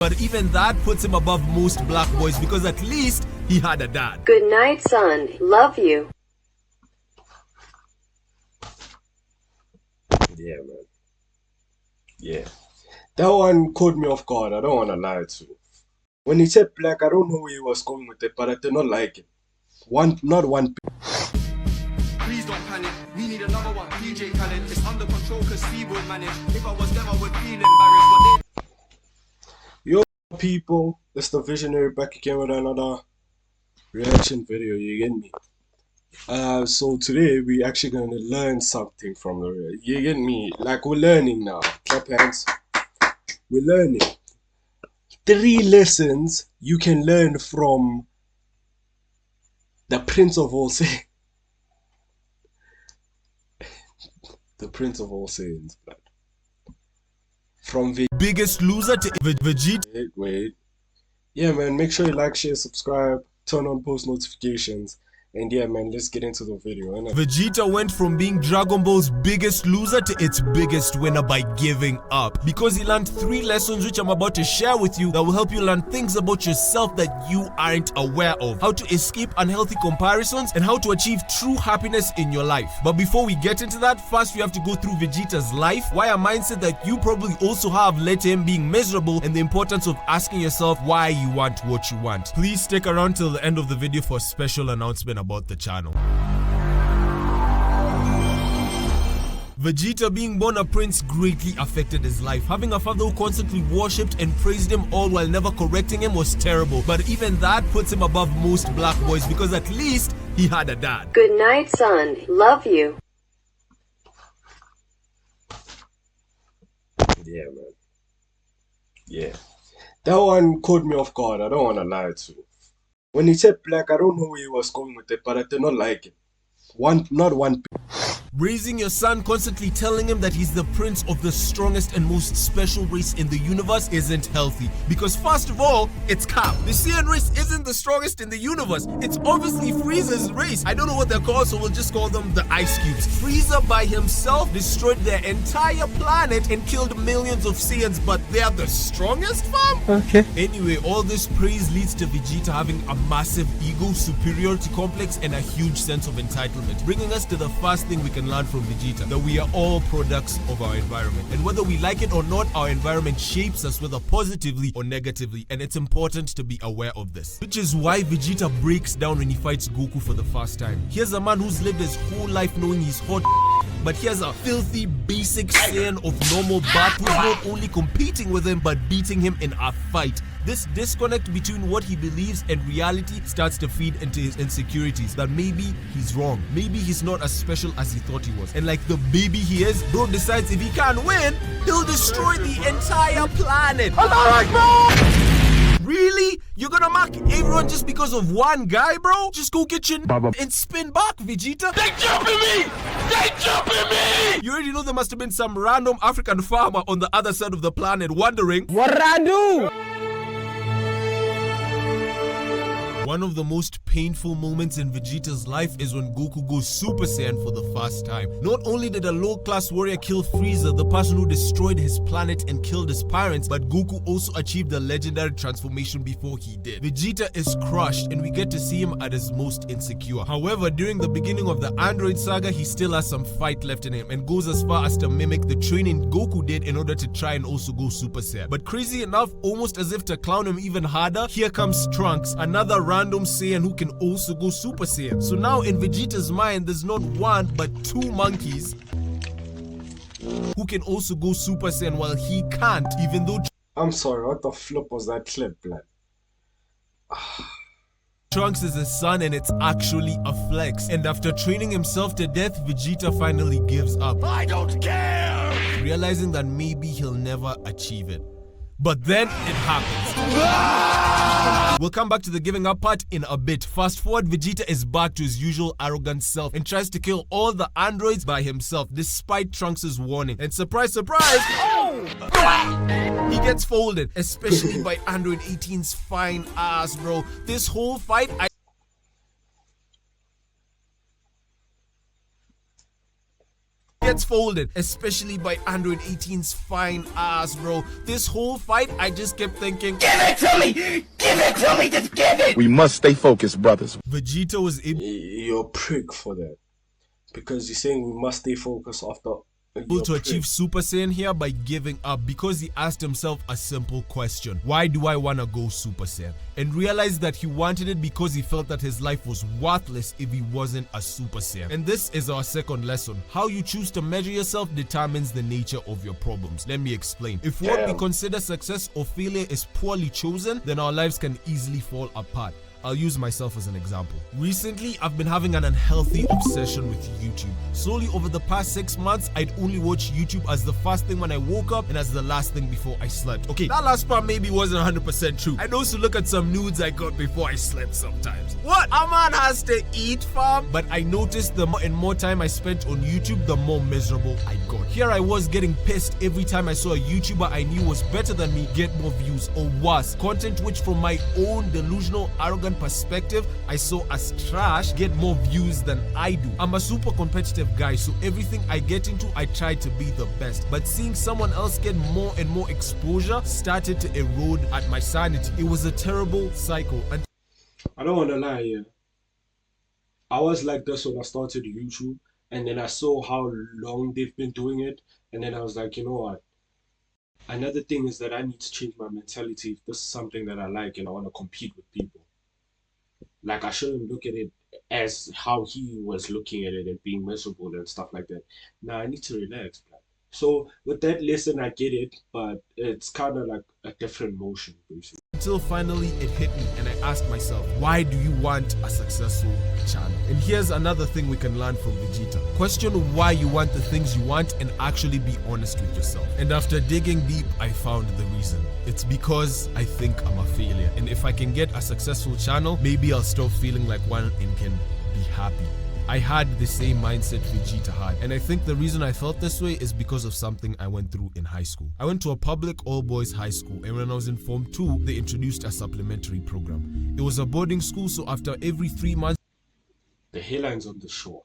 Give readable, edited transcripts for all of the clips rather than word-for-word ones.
But even that puts him above most black boys because at least he had a dad. Good night, son. Love you. Yeah, man. Yeah. That one caught me off guard. I don't want to lie to you. When he said black, I don't know where he was going with it, but I did not like it. Not one. Please don't panic. We need another one. DJ Khaled. It's under control because Steve would manage. If I was them, I would feel embarrassed. But Yo, people, it's the Visionary back again with another reaction video. You get me? So today we actually going to learn something from the. You get me? Like we're learning now. Clap hands. We're learning 3 lessons you can learn from the Prince of all Saiyans. The Prince of all Saiyans, blood. From the biggest loser to Vegeta. Wait. Yeah, man, make sure you like, share, subscribe, turn on post notifications. And yeah, man, let's get into the video. Innit? Vegeta went from being Dragon Ball's biggest loser to its biggest winner by giving up. Because he learned 3 lessons which I'm about to share with you that will help you learn things about yourself that you aren't aware of. How to escape unhealthy comparisons and how to achieve true happiness in your life. But before we get into that, first we have to go through Vegeta's life, why a mindset that you probably also have led to him being miserable, and the importance of asking yourself why you want what you want. Please stick around till the end of the video for a special announcement about the channel. Vegeta being born a prince greatly affected his life. Having a father who constantly worshipped and praised him all while never correcting him was terrible. But even that puts him above most black boys because at least he had a dad. Good night, son. Love you. Yeah, man. Yeah. That one caught me off guard. I don't want to lie to you. When he said black, I don't know where he was going with it, but I did not like it. Not one. Raising your son, constantly telling him that he's the prince of the strongest and most special race in the universe isn't healthy. Because first of all, it's cap. The Saiyan race isn't the strongest in the universe. It's obviously Frieza's race. I don't know what they're called, so we'll just call them the Ice Cubes. Frieza by himself destroyed their entire planet and killed millions of Saiyans, but they're the strongest, fam? Okay. Anyway, all this praise leads to Vegeta having a massive ego, superiority complex, and a huge sense of entitlement. Bringing us to the first thing we can learn from Vegeta, that we are all products of our environment, and whether we like it or not, our environment shapes us whether positively or negatively, and it's important to be aware of this, which is why Vegeta breaks down when he fights Goku for the first time. Here's a man who's lived his whole life knowing he's hot, but here's a filthy basic Saiyan of normal birth who's not only competing with him but beating him in a fight. This disconnect between what he believes and reality starts to feed into his insecurities, that maybe he's wrong, maybe he's not as special as he thought he was, and like the baby he is, bro decides if he can't win, he'll destroy the entire planet. Really? You're gonna mark everyone just because of one guy, bro? Just go get your and spin back, Vegeta. They jumping me! They jumping me! You already know there must have been some random African farmer on the other side of the planet wondering, what did I do? One of the most painful moments in Vegeta's life is when Goku goes Super Saiyan for the first time. Not only did a low-class warrior kill Frieza, the person who destroyed his planet and killed his parents, but Goku also achieved the legendary transformation before he did. Vegeta is crushed and we get to see him at his most insecure. However, during the beginning of the Android saga, he still has some fight left in him and goes as far as to mimic the training Goku did in order to try and also go Super Saiyan. But crazy enough, almost as if to clown him even harder, here comes Trunks, another random Saiyan who can also go Super Saiyan. So now in Vegeta's mind, there's not one but 2 monkeys who can also go Super Saiyan while he can't, even though I'm sorry, what the flip was that clip, blood? Trunks is his son and it's actually a flex. And after training himself to death, Vegeta finally gives up. I don't care! Realizing that maybe he'll never achieve it. But then it happens. We'll come back to the giving up part in a bit. Fast forward, Vegeta is back to his usual arrogant self and tries to kill all the androids by himself despite Trunks' warning. And surprise, surprise, he gets folded, especially by Android 18's fine ass, bro. This whole fight, gets folded, especially by Android 18's fine ass, bro. This whole fight, I just kept thinking, give it to me! Give it to me! Just give it! We must stay focused, brothers. Vegeta was able You're a prick for that. Because you're saying we must stay focused after... to achieve Super Saiyan here by giving up because he asked himself a simple question: why do I want to go Super Saiyan? And realized that he wanted it because he felt that his life was worthless if he wasn't a Super Saiyan. And this is our second lesson: how you choose to measure yourself determines the nature of your problems. Let me explain. If what we consider success or failure is poorly chosen, then our lives can easily fall apart. I'll use myself as an example. Recently, I've been having an unhealthy obsession with YouTube. Slowly over the past 6 months, I'd only watch YouTube as the first thing when I woke up and as the last thing before I slept. Okay, that last part maybe wasn't 100% true. I'd also look at some nudes I got before I slept sometimes. What? A man has to eat, fam? But I noticed the more and more time I spent on YouTube, the more miserable I got. Here I was getting pissed every time I saw a YouTuber I knew was better than me get more views, or worse, content which from my own delusional, arrogant perspective I saw as trash get more views than I do. I'm a super competitive guy, so everything I get into I try to be the best, but seeing someone else get more and more exposure started to erode at my sanity. It was a terrible cycle. And I don't want to lie here. I was like this when I started YouTube, and then I saw how long they've been doing it, and then I was like, you know what? Another thing is that I need to change my mentality. If this is something that I like and I want to compete with people, like, I shouldn't look at it as how he was looking at it and being miserable and stuff like that. Now I need to relax, man. So with that lesson, I get it, but it's kind of like a different motion, basically. until finally it hit me and I asked myself, why do you want a successful channel? And here's another thing we can learn from Vegeta. Question why you want the things you want and actually be honest with yourself. And after digging deep, I found the reason. It's because I think I'm a failure. And if I can get a successful channel, maybe I'll stop feeling like one and can be happy. I had the same mindset Vegeta had, and I think the reason I felt this way is because of something I went through in high school. I went to a public all-boys high school, and when I was in Form 2, they introduced a supplementary program. It was a boarding school, so after every 3 months, the headlines on the show,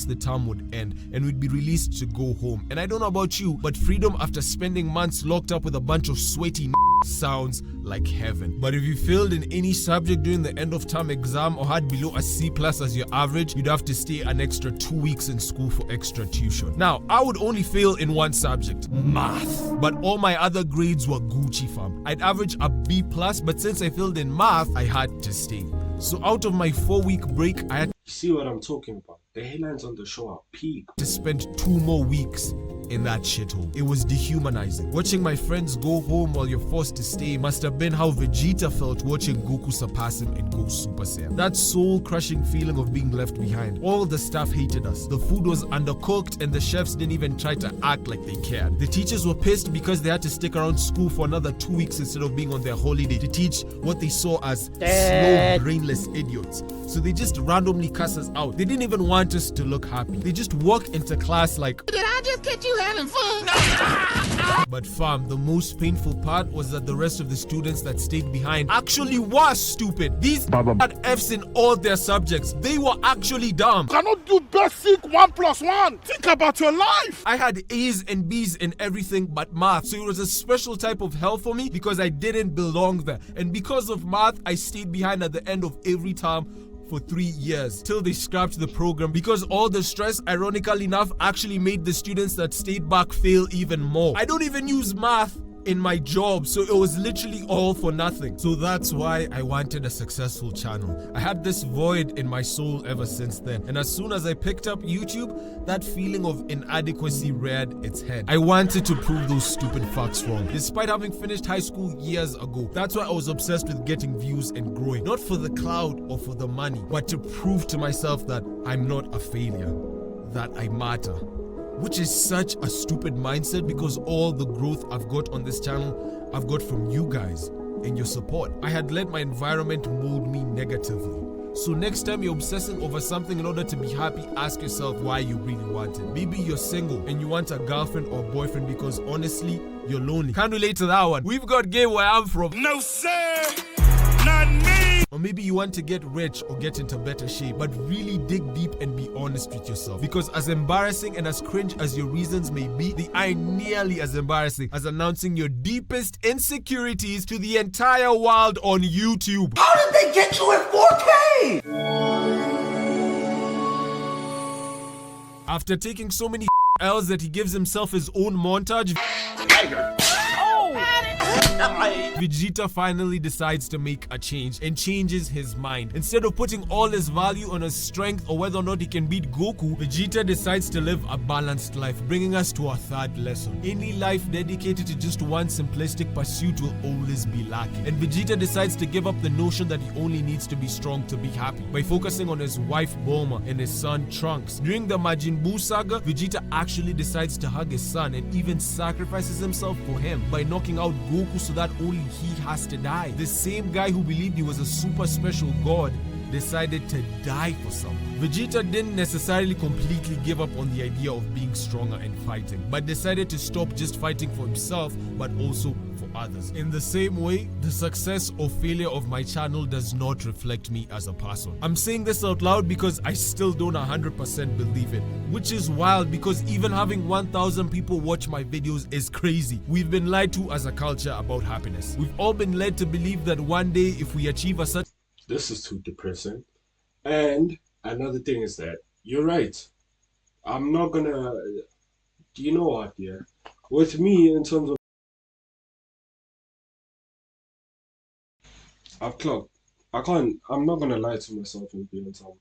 the term would end and we'd be released to go home. And I don't know about you, but freedom after spending months locked up with a bunch of sweaty sounds like heaven. But if you failed in any subject during the end of term exam or had below a C+ as your average, you'd have to stay an extra 2 weeks in school for extra tuition. Now, I would only fail in one subject, math, but all my other grades were Gucci, fam. I'd average a B+, but since I failed in math, I had to stay. So out of my 4-week break, I had you see what I'm talking about? The headlines on the show are peak. to spend 2 more weeks in that shithole. It was dehumanizing. Watching my friends go home while you're forced to stay must have been how Vegeta felt watching Goku surpass him and go Super Saiyan. That soul-crushing feeling of being left behind. All the staff hated us. The food was undercooked and the chefs didn't even try to act like they cared. The teachers were pissed because they had to stick around school for another 2 weeks instead of being on their holiday to teach what they saw as slow, brainless idiots. So they just randomly cuss us out. They didn't even want us to look happy. They just walk into class like, did I just catch you having fun? But fam, the most painful part was that the rest of the students that stayed behind actually was stupid. These had F's in all their subjects. They were actually dumb. Cannot do basic 1 + 1. Think about your life. I had A's and B's in everything but math, so it was a special type of hell for me because I didn't belong there. And because of math, I stayed behind at the end of every term for 3 years till they scrapped the program because all the stress, ironically enough, actually made the students that stayed back fail even more. I don't even use math in my job, so it was literally all for nothing. So that's why I wanted a successful channel. I had this void in my soul ever since then, and as soon as I picked up YouTube, that feeling of inadequacy reared its head. I wanted to prove those stupid fucks wrong, despite having finished high school years ago. That's why I was obsessed with getting views and growing, not for the clout or for the money, but to prove to myself that I'm not a failure, that I matter. Which is such a stupid mindset because all the growth I've got on this channel, I've got from you guys and your support. I had let my environment mold me negatively. So next time you're obsessing over something in order to be happy, ask yourself why you really want it. Maybe you're single and you want a girlfriend or boyfriend because honestly, you're lonely. Can't relate to that one. We've got gay where I'm from. No, sir. Not me. Or maybe you want to get rich or get into better shape, but really dig deep and be honest with yourself. Because as embarrassing and as cringe as your reasons may be, they are nearly as embarrassing as announcing your deepest insecurities to the entire world on YouTube. How did they get you at 4K? After taking so many L's that he gives himself his own montage, Vegeta finally decides to make a change and changes his mind. Instead of putting all his value on his strength or whether or not he can beat Goku, Vegeta decides to live a balanced life, bringing us to our third lesson. Any life dedicated to just one simplistic pursuit will always be lacking. And Vegeta decides to give up the notion that he only needs to be strong to be happy by focusing on his wife Bulma and his son Trunks. During the Majin Buu saga, Vegeta actually decides to hug his son and even sacrifices himself for him by knocking out Goku so that only he has to die. The same guy who believed he was a super special god decided to die for someone. Vegeta didn't necessarily completely give up on the idea of being stronger and fighting, but decided to stop just fighting for himself, but also for others. In the same way, the success or failure of my channel does not reflect me as a person. I'm saying this out loud because I still don't 100% believe it, which is wild because even having 1,000 people watch my videos is crazy. We've been lied to as a culture about happiness. We've all been led to believe that one day if we achieve a certain... This is too depressing. And another thing is that you're right. I'm not gonna. You know what? Yeah, with me in terms of I've clocked. I can't. I'm not gonna lie to myself and be on some.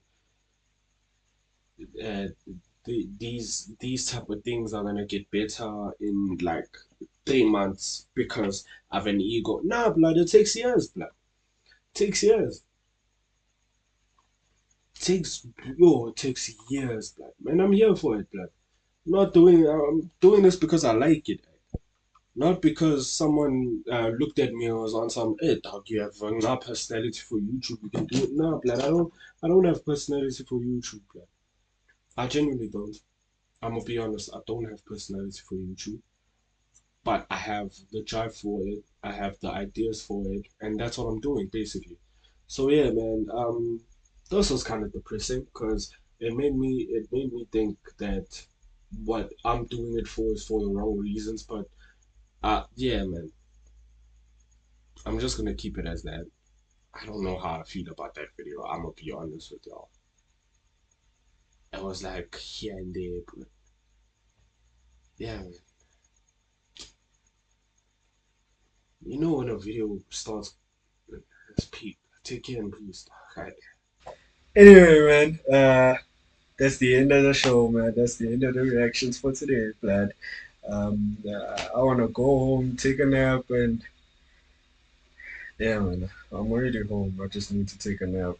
These type of things are gonna get better in like 3 months because I have an ego. Nah, blood. It takes years, blood. It takes years. It takes years, blood. Man, I'm here for it, blood. I'm doing this because I like it. Not because someone looked at me and was on some, hey dog, you have a personality for YouTube, you can do it. Nah, blood, I don't have personality for YouTube, blood. I genuinely don't. I'm gonna be honest, I don't have personality for YouTube. But I have the drive for it, I have the ideas for it, and that's what I'm doing basically. So yeah, man, this was kind of depressing because it made me think that what I'm doing it for is for the wrong reasons. But yeah, man, I'm just gonna keep it as that. I don't know how I feel about that video. I'm gonna be honest with y'all. It was like here and there, but yeah, man. You know when a video starts, it's peak. Take care and peace. Right. Anyway, man, that's the end of the show, man. That's the end of the reactions for today, lad. I want to go home, take a nap, and yeah, man, I'm already home. I just need to take a nap.